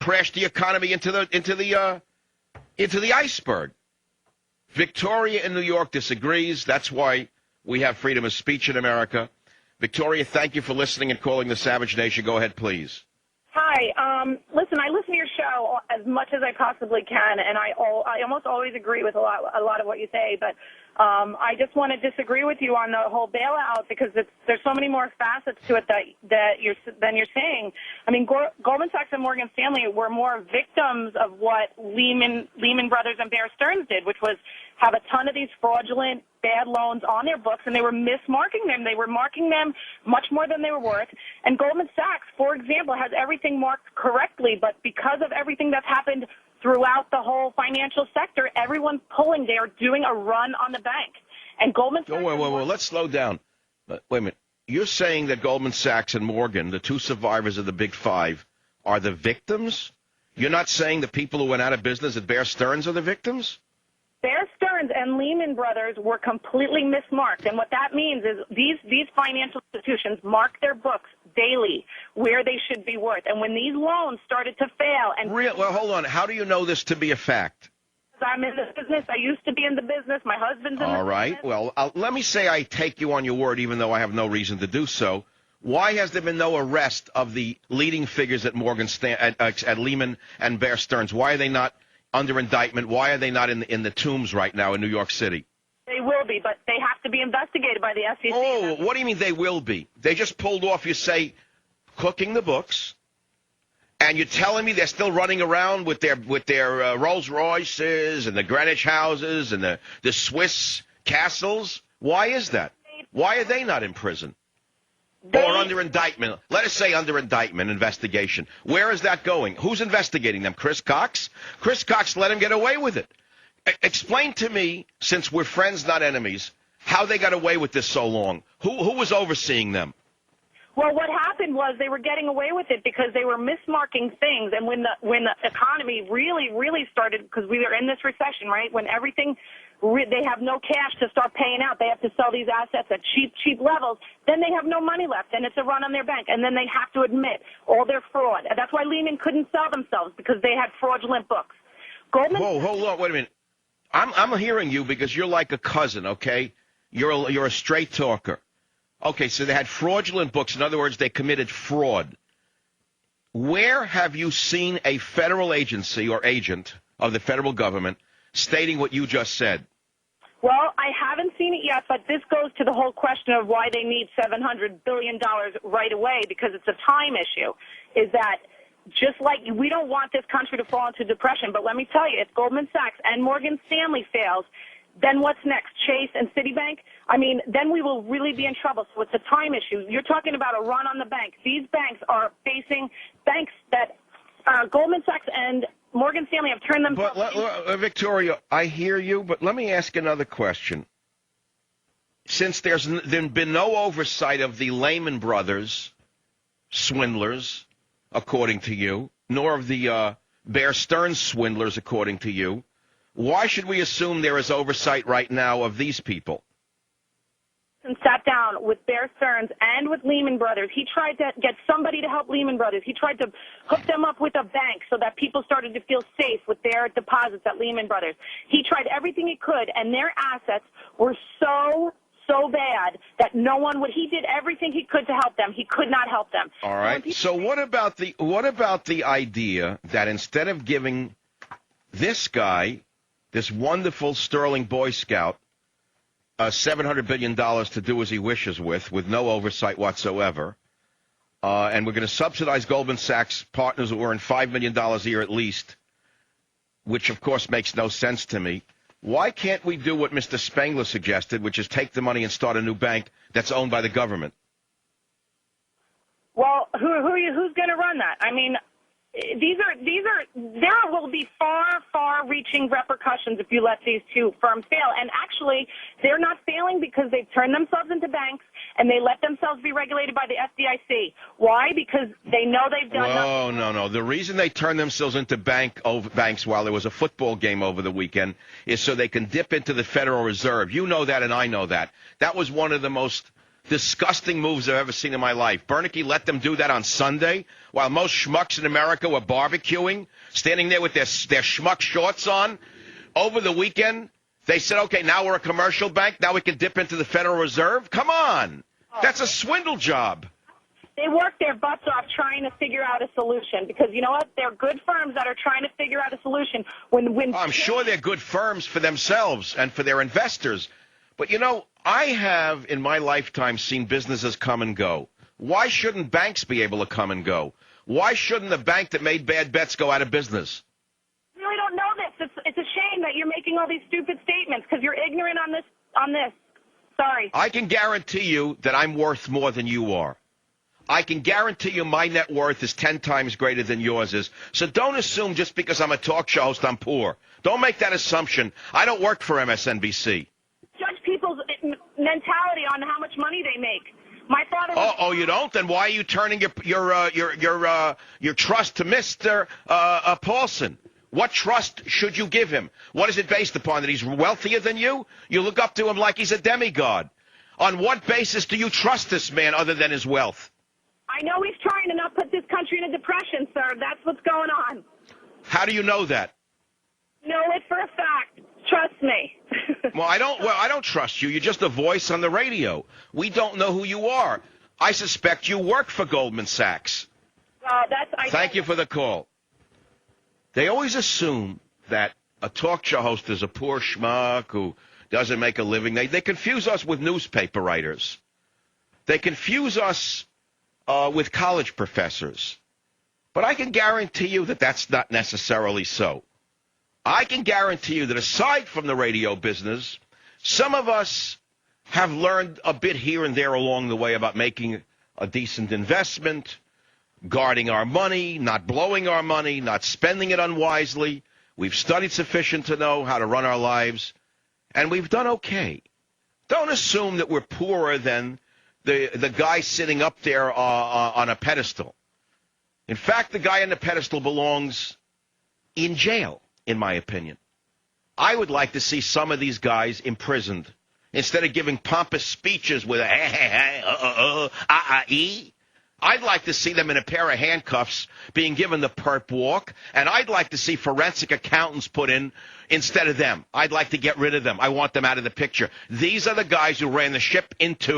crashed the economy into the iceberg. Victoria in New York disagrees. That's why we have freedom of speech in America. Victoria, thank you for listening and calling the Savage Nation. Go ahead, please. Hi. Listen, I listen to your show as much as I possibly can, and I almost always agree with a lot of what you say, but I just want to disagree with you on the whole bailout because there's so many more facets to it than you're saying. I mean, Goldman Sachs and Morgan Stanley were more victims of what Lehman Brothers and Bear Stearns did, which was have a ton of these fraudulent bad loans on their books, and they were mismarking them. They were marking them much more than they were worth. And Goldman Sachs, for example, has everything marked correctly, but because of everything that's happened throughout the whole financial sector, everyone's pulling. They are doing a run on the bank. And Goldman Sachs... Wait, let's slow down. Wait a minute. You're saying that Goldman Sachs and Morgan, the two survivors of the Big Five, are the victims? You're not saying the people who went out of business at Bear Stearns are the victims? Bear Stearns and Lehman Brothers were completely mismarked, and what that means is these financial institutions mark their books daily where they should be worth. And when these loans started to fail, Well, hold on. How do you know this to be a fact? I'm in the business. I used to be in the business. My husband's in the business. All right. Well, let me say I take you on your word, even though I have no reason to do so. Why has there been no arrest of the leading figures at at Lehman and Bear Stearns? Why are they not under indictment? Why are they not in the tombs right now in New York City? They will be, but they have to be investigated by the SEC. Oh, what do you mean they will be? They just pulled off, you say, cooking the books, and you're telling me they're still running around with their Rolls Royces and the Greenwich houses and the Swiss castles? Why is that? Why are they not in prison? Or under indictment? Let us say under indictment, investigation. Where is that going? Who's investigating them? Chris Cox? Chris Cox let him get away with it. Explain to me, since we're friends, not enemies, how they got away with this so long. Who was overseeing them? Well, what happened was they were getting away with it because they were mismarking things. And when the economy really started, because we were in this recession, right, when everything they have no cash to start paying out. They have to sell these assets at cheap levels. Then they have no money left, and it's a run on their bank. And then they have to admit all their fraud. And that's why Lehman couldn't sell themselves, because they had fraudulent books. Goldman. Whoa, hold on, wait a minute. I'm hearing you because you're like a cousin, okay? You're a straight talker. Okay, so they had fraudulent books. In other words, they committed fraud. Where have you seen a federal agency or agent of the federal government stating what you just said? Well, I haven't seen it yet, but this goes to the whole question of why they need $700 billion right away, because it's a time issue, is that just like we don't want this country to fall into depression, but let me tell you, if Goldman Sachs and Morgan Stanley fails, then what's next? Chase and Citibank? I mean, then we will really be in trouble. So it's a time issue. You're talking about a run on the bank. These banks are facing banks that Goldman Sachs and Morgan Stanley have turned themselves. But Victoria, I hear you, but let me ask another question. Since there's been no oversight of the Lehman Brothers swindlers, according to you, nor of the Bear Stearns swindlers, according to you, why should we assume there is oversight right now of these people? And sat down with Bear Stearns and with Lehman Brothers. He tried to get somebody to help Lehman Brothers. He tried to hook them up with a bank so that people started to feel safe with their deposits at Lehman Brothers. He tried everything he could, and their assets were so bad that no one would. He did everything he could to help them. He could not help them. All right. So what about the idea that instead of giving this guy, this wonderful sterling Boy Scout, $700 billion to do as he wishes with no oversight whatsoever, and we're going to subsidize Goldman Sachs partners who earn $5 million a year at least, which, of course, makes no sense to me. Why can't we do what Mr. Spengler suggested, which is take the money and start a new bank that's owned by the government? Well, who's going to run that? I mean, there will be far-reaching repercussions if you let these two firms fail. And actually, they're not failing because they've turned themselves into banks and they let themselves be regulated by the FDIC. Why? Because they know they've done nothing. No. The reason they turned themselves into banks while there was a football game over the weekend is so they can dip into the Federal Reserve. You know that and I know that. That was one of the most disgusting moves I've ever seen in my life. Bernanke let them do that on Sunday while most schmucks in America were barbecuing, standing there with their schmuck shorts on. Over the weekend, they said, okay, now we're a commercial bank. Now we can dip into the Federal Reserve. Come on. That's a swindle job. They work their butts off trying to figure out a solution because, you know what, they're good firms that are trying to figure out a solution. I'm sure they're good firms for themselves and for their investors. But, you know, I have in my lifetime seen businesses come and go. Why shouldn't banks be able to come and go? Why shouldn't the bank that made bad bets go out of business? I really don't know this. It's a shame that you're making all these stupid statements because you're ignorant on this. Sorry. I can guarantee you that I'm worth more than you are. I can guarantee you my net worth is 10 times greater than yours is. So don't assume just because I'm a talk show host I'm poor. Don't make that assumption. I don't work for MSNBC. Judge people's mentality on how much money they make. My father. Oh, you don't? Then why are you turning your trust to Mr. Paulson? What trust should you give him? What is it based upon? That he's wealthier than you? You look up to him like he's a demigod. On what basis do you trust this man other than his wealth? I know he's trying to not put this country in a depression, sir. That's what's going on. How do you know that? Know it for a fact. Trust me. Well, I don't trust you. You're just a voice on the radio. We don't know who you are. I suspect you work for Goldman Sachs. Thank you for the call. They always assume that a talk show host is a poor schmuck who doesn't make a living. They confuse us with newspaper writers. They confuse us with college professors. But I can guarantee you that that's not necessarily so. I can guarantee you that aside from the radio business, some of us have learned a bit here and there along the way about making a decent investment, guarding our money, not blowing our money, not spending it unwisely. We've studied sufficient to know how to run our lives, and we've done okay. Don't assume that we're poorer than the guy sitting up there on a pedestal. In fact, the guy on the pedestal belongs in jail, in my opinion. I would like to see some of these guys imprisoned instead of giving pompous speeches with I'd like to see them in a pair of handcuffs being given the perp walk, and I'd like to see forensic accountants put in instead of them. I'd like to get rid of them. I want them out of the picture. These are the guys who ran the ship into